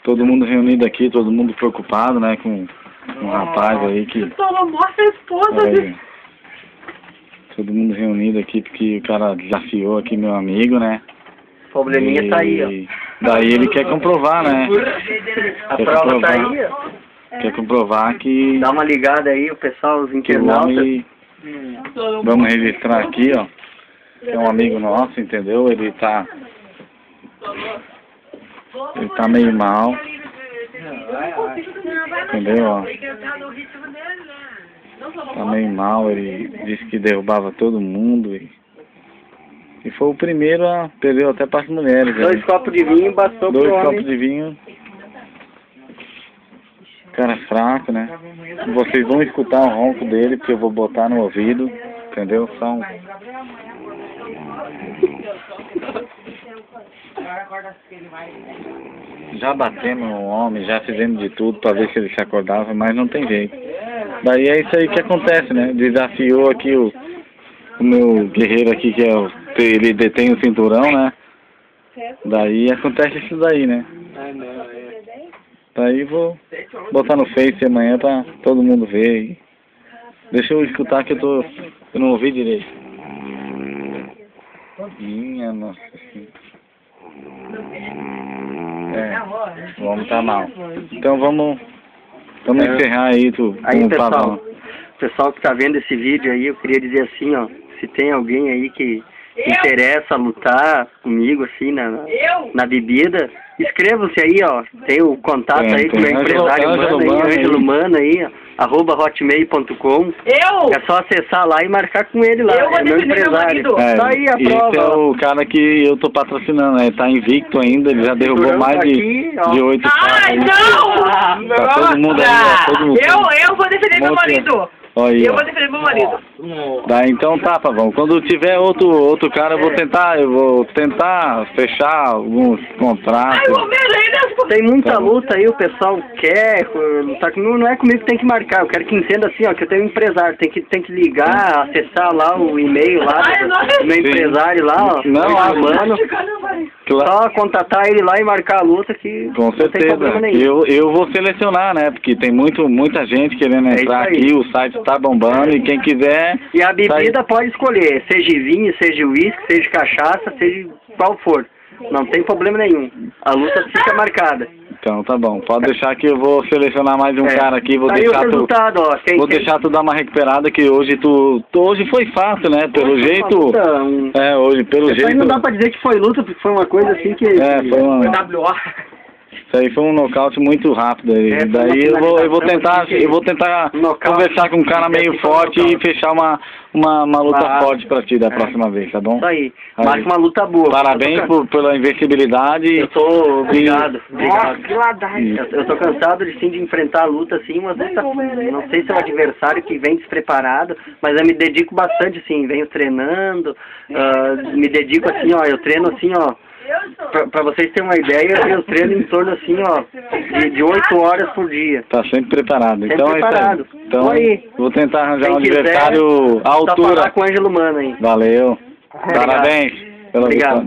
Todo mundo reunido aqui, todo mundo preocupado, né, com um rapaz aí que... Só mostra a esposa aí, todo mundo reunido aqui porque o cara desafiou aqui meu amigo, né? O probleminha tá aí, ó. Daí ele quer comprovar, né? A Quer prova comprovar, tá aí, ó. Quer comprovar que... Dá uma ligada aí, o pessoal, os que o internautas. homem... Vamos registrar aqui, ó. É um amigo nosso, entendeu? Ele tá meio mal. Entendeu, ó? Tá meio mal, ele disse que derrubava todo mundo e foi o primeiro a... Perdeu até para as mulheres. 2 copos de vinho bastou pro 2 homem. copos de vinho. Cara fraco, né? Vocês vão escutar o ronco dele, porque eu vou botar no ouvido, entendeu? Só um... Já batemos no homem, já fizemos de tudo para ver se ele se acordava, mas não tem jeito. Daí é isso aí que acontece, né? Desafiou aqui o meu guerreiro aqui, que ele detém o cinturão, né? Daí acontece isso daí, né? Daí vou botar no Face amanhã pra todo mundo ver. Deixa eu escutar que eu não ouvi direito. Minha nossa senhora. O homem tá mal. Então vamos encerrar aí, Aí, pessoal que tá vendo esse vídeo aí, eu queria dizer assim, ó, se tem alguém aí que interessa lutar comigo, assim, na bebida, inscrevam-se aí, ó, tem o contato aí do meu empresário Ângelo Mano aí, @hotmail.com. É só acessar lá e marcar com ele lá, é meu empresário. Tá aí a prova. Esse é o cara que eu tô patrocinando, né? Tá invicto ainda, ele já derrubou mais de 8 caras. Ai, não! Tá todo mundo aí, todo mundo. Eu vou defender meu marido. Aí, eu vou defender meu marido. Então tá, Pavão. Quando tiver outro cara, eu vou tentar fechar alguns contratos. Tem muita luta aí, o pessoal quer lutar comigo, não é comigo que tem que marcar, eu quero que entenda assim, ó, que eu tenho um empresário, tem que ligar, acessar lá o e-mail lá do meu empresário lá, ó, mano. Só contatar ele lá e marcar a luta que com não certeza. tem problema nenhum. Eu vou selecionar, né? Porque tem muita gente querendo entrar aqui, o site tá bombando e quem quiser... E a bebida pode escolher, seja vinho, seja uísque, seja cachaça, seja qual for. Não tem problema nenhum. A luta fica marcada. Então tá bom, pode deixar que eu vou selecionar mais um cara aqui, vou aí deixar o resultado, ó, vou deixar tu dar uma recuperada, que hoje hoje foi fácil, né? Pelo jeito... hoje, pelo jeito... Aí não dá pra dizer que foi luta, porque foi uma coisa assim que... foi uma... WO. Isso aí foi um nocaute muito rápido aí. Daí eu vou tentar conversar com um cara meio forte e fechar uma luta forte pra ti da próxima vez, tá bom? Isso aí. Marca uma luta boa. Parabéns pela invencibilidade. Eu tô obrigado. Nossa, eu tô cansado de enfrentar a luta assim, mas não sei se é um adversário que vem despreparado, mas eu me dedico bastante assim, venho treinando, me dedico assim, ó, eu treino assim, ó. Pra vocês terem uma ideia, eu treino em torno assim, ó, de 8 horas por dia. Tá sempre preparado. Sempre preparado. Então aí. Vou tentar arranjar um adversário à altura. Só falar com o Ângelo Mano aí. Valeu. Parabéns. Obrigado.